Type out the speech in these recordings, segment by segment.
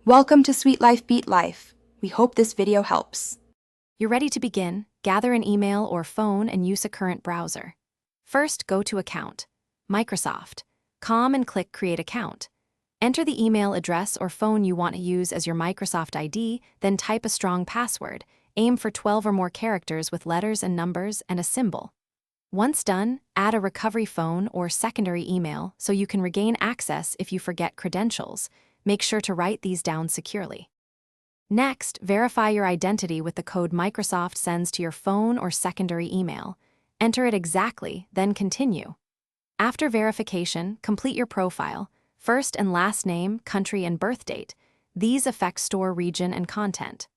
Welcome to Sweet Life Beat Life. We hope this video helps. You're ready to begin. Gather an email or phone and use a current browser. First, go to Account, Microsoft, Com and click Create Account. Enter the email address or phone you want to use as your Microsoft ID, then type a strong password. Aim for 12 or more characters with letters and numbers and a symbol. Once done, add a recovery phone or secondary email so you can regain access if you forget credentials. Make sure to write these down securely. Next, verify your identity with the code Microsoft sends to your phone or secondary email. Enter it exactly, then continue. After verification, complete your profile, first and last name, country, and birth date. These affect store region and content.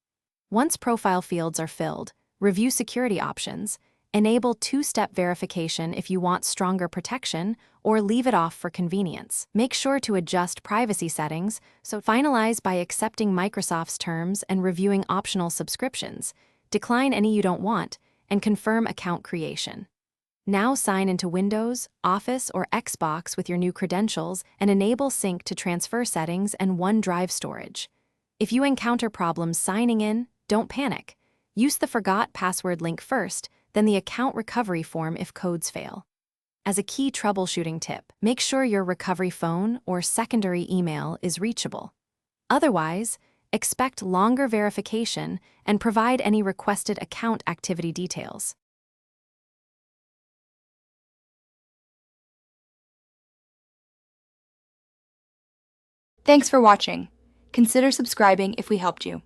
Once profile fields are filled, review security options. Enable two-step verification if you want stronger protection, or leave it off for convenience. Make sure to adjust privacy settings, so finalize by accepting Microsoft's terms and reviewing optional subscriptions. Decline any you don't want, and confirm account creation. Now sign into Windows, Office, or Xbox with your new credentials and enable sync to transfer settings and OneDrive storage. If you encounter problems signing in, don't panic. Use the Forgot Password link first, then the account recovery form if codes fail. As a key troubleshooting tip, make sure your recovery phone or secondary email is reachable. Otherwise, expect longer verification and provide any requested account activity details. Thanks for watching. Consider subscribing if we helped you.